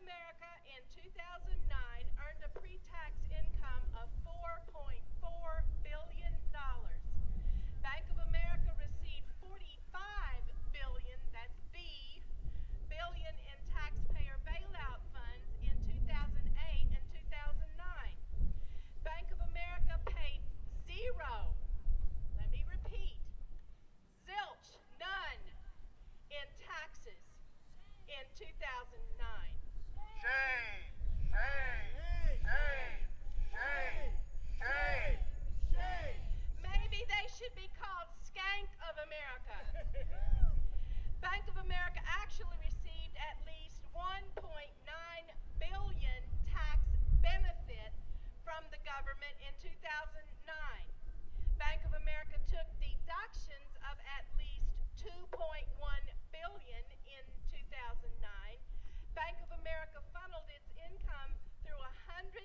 America in 2009 earned a pre-tax income of $4.4 billion. Bank of America received $45 billion, that's B, billion in taxpayer bailout funds in 2008 and 2009. Bank of America paid zero, let me repeat, zilch, none, in taxes in 2009. Shame! Shame! Shame! Shame! Shame! Shame! Maybe they should be called Skank of America. Bank of America actually received at least $1.9 billion tax benefit from the government in 2009. Bank of America took deductions of at least $2.1 billion in 2009. Bank of America funneled its income through 115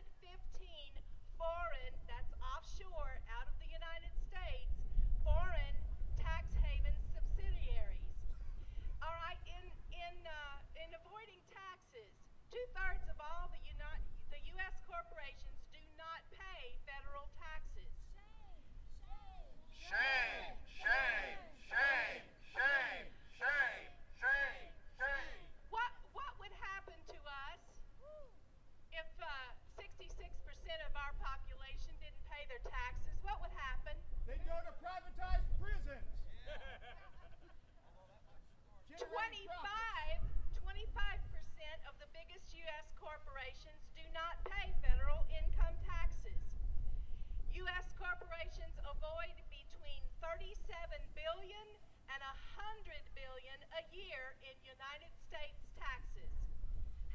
foreign, that's offshore, out of the United States, foreign tax haven subsidiaries. All right, in avoiding taxes, 2/3 of all the U.S. corporations do not pay federal taxes. Shame! Shame! Shame! Shame! Shame! Shame! Shame! What would happen to us if 66% of our population didn't pay their taxes? What would happen? They go to privatized prisons. 25% of the biggest U.S. corporations do not pay federal income taxes. U.S. corporations avoid between $37 billion and $100 billion a year in United States taxes.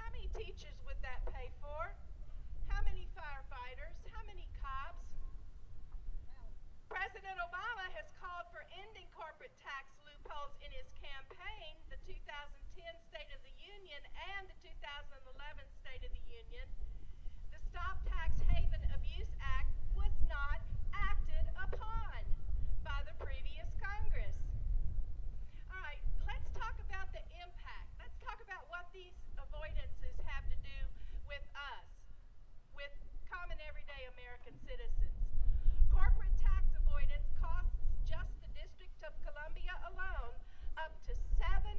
How many teachers would that pay for? How many firefighters? How many cops? President Obama has called for ending corporate tax loopholes in his campaign, the 2010 State of the Union and the 2011 State of the Union. The Stop Tax Haven Abuse Act was not acted upon by the previous Congress. All right, let's talk about the impact. Let's talk about what these avoidances have to do with us, with common everyday American citizens. Corporate tax avoidance costs just the District of Columbia alone up to $700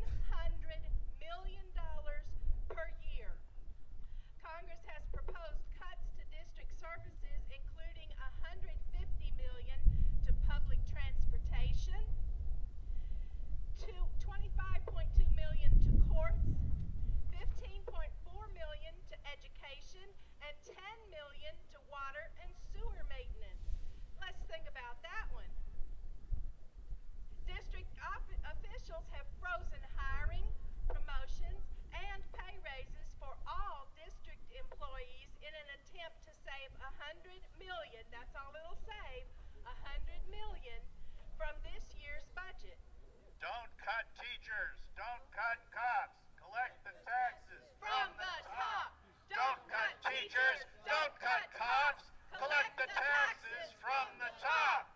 million per year. Congress has proposed cuts to district services, including $150 million to public transportation, $25.2 million to courts, $15.4 million to education, and $10 million to water and sewer maintenance. Let's think about that one. District officials have frozen hiring, promotions, and pay raises for all district employees in an attempt to save $100 million, that's all it'll save, $100 million from this year's budget. Don't cut teachers! Don't cut cops! Collect the taxes From the top! Don't cut teachers! Don't cut cops! Collect the taxes from the top!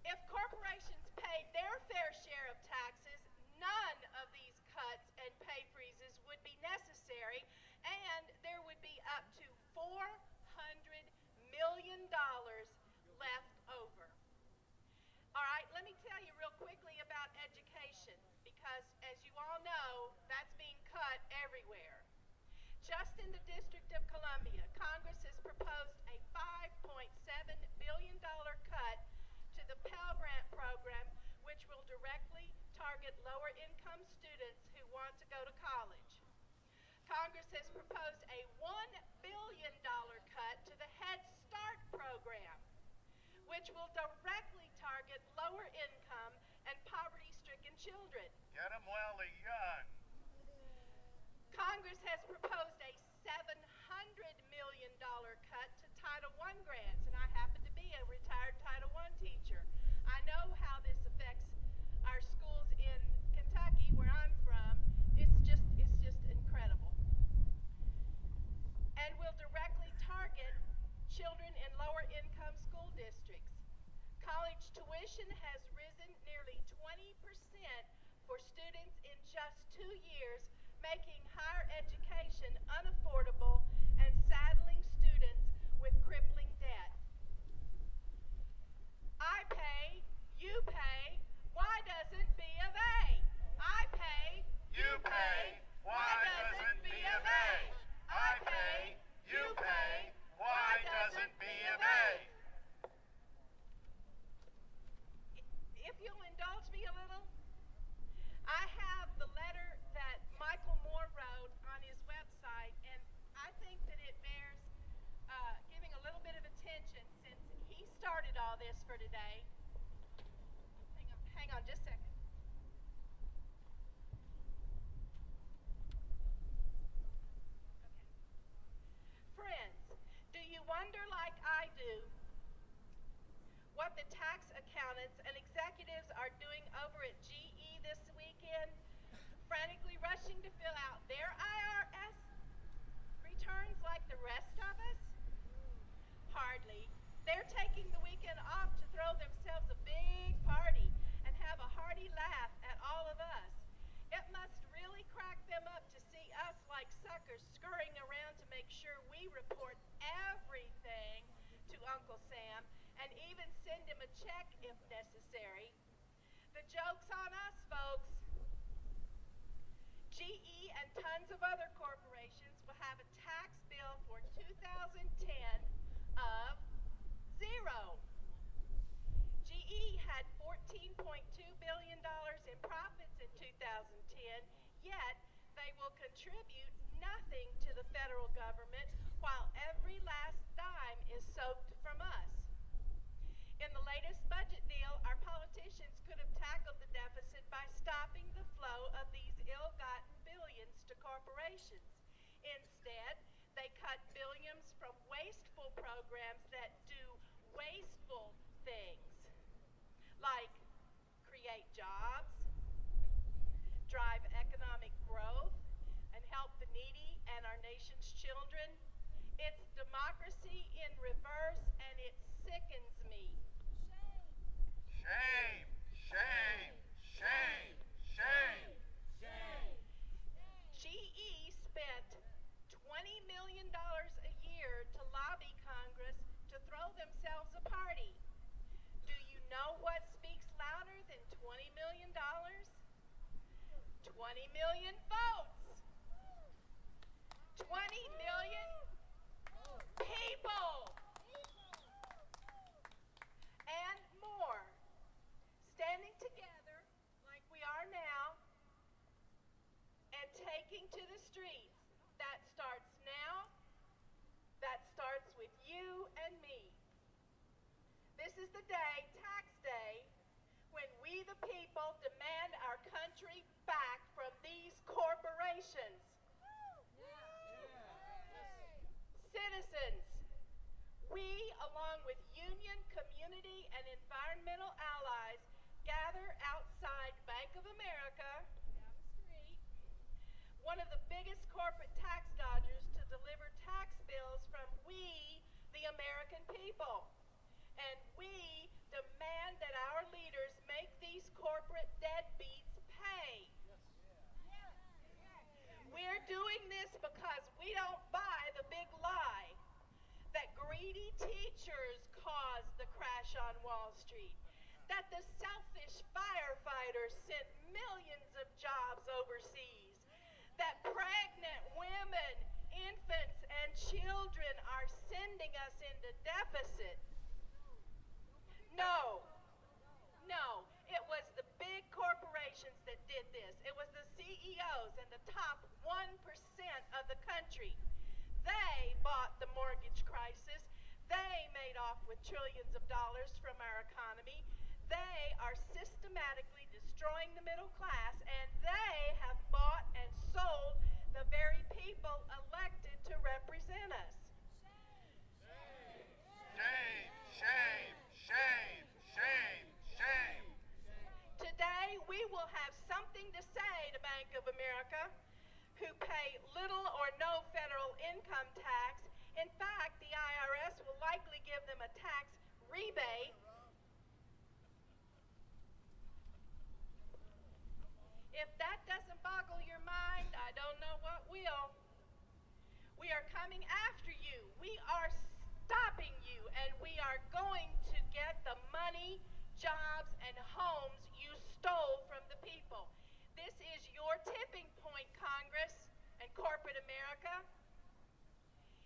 If corporations paid their fair share of taxes, none of these cuts and pay freezes would be necessary, and there would be up to $400 million left over. All right, let me tell you real quickly about education, because as you all know, that's being cut everywhere. Just in the District of Columbia, Congress has proposed a $5.7 billion cut to the Pell Grant program, which will directly target lower-income students who want to go to college. Congress has proposed a $1 billion cut to the Head Start program, which will directly target lower-income and poverty-stricken children. Get them while they're young. Congress has proposed a $700 million cut to Title I grants, and I happen to be a retired Title I teacher. I know how this affects our schools in Kentucky, where I'm from. It's just incredible. And will directly target children in lower-income school districts. College tuition has risen nearly 20% for students in just 2 years, making higher education unaffordable and saddling students with crippling debt. I pay, you pay, why doesn't B of A? I pay, You pay, why doesn't B of A? I pay, you pay, why doesn't B of A? If you'll indulge me a little, I have the letter that Michael Moore wrote on his website, and I think that it bears giving a little bit of attention since he started all this for today. Hang on just a second. Friends, do you wonder like I do what the tax accountants and executives are doing over at GE this weekend, frantically rushing to fill out their IRS returns like the rest of us? Hardly. They're taking the weekend off to throw themselves a big party and have a hearty laugh at all of us. It must really crack them up to see us like suckers scurrying around to make sure we report everything to Uncle Sam and even send him a check if necessary. The joke's on us, folks. GE and tons of other corporations will have a tax bill for 2010 of zero. GE had $14.2 billion in profits in 2010, yet they will contribute nothing to the federal government while every last dime is soaked from us. In the latest budget deal, our politicians could have tackled the deficit by stopping the flow of these ill-gotten billions to corporations. Instead, they cut billions from wasteful programs that do wasteful things, like create jobs, drive economic growth, and help the needy and our nation's children. It's democracy in reverse, and it sickens me. Shame, shame, shame, shame. GE spent $20 million a year to lobby Congress to throw themselves a party. Do you know what speaks louder than $20 million? 20 million votes. 20 million people. And more. Standing together like we are now and taking to the streets. That starts now. That starts with you and me. This is the day, tax day, when we the people demand our country back from these corporations. Citizens, we, along with union, community, and environmental allies, gather outside Bank of America, down the street, one of the biggest corporate tax dodgers, to deliver tax bills from we, the American people. And we demand that our leaders make these corporate deadbeats pay. We're doing this because we don't buy the big lie that greedy teachers caused the crash on Wall Street, that the selfish firefighters sent millions of jobs overseas, that pregnant women, infants, and children are sending us into deficit. No, it was the big corporations that did this. It was the CEOs and the top 1% of the country. They bought the mortgage crisis. They made off with trillions of dollars from our economy. They are systematically destroying the middle class, and they have bought and sold the very people elected to represent us. Shame, shame, shame, shame, shame. Today, we will have something to say to Bank of America, who pay little or no federal income tax. In fact, the IRS will likely give them a tax rebate. If that doesn't boggle your mind, I I don't know what will. We are coming after you. We are stopping you, and we are going to get the money, jobs, and homes you stole from the people. This is your tipping point, Congress and corporate America.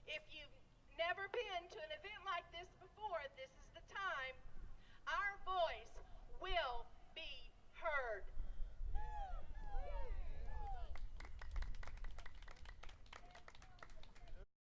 If you've never been to an event like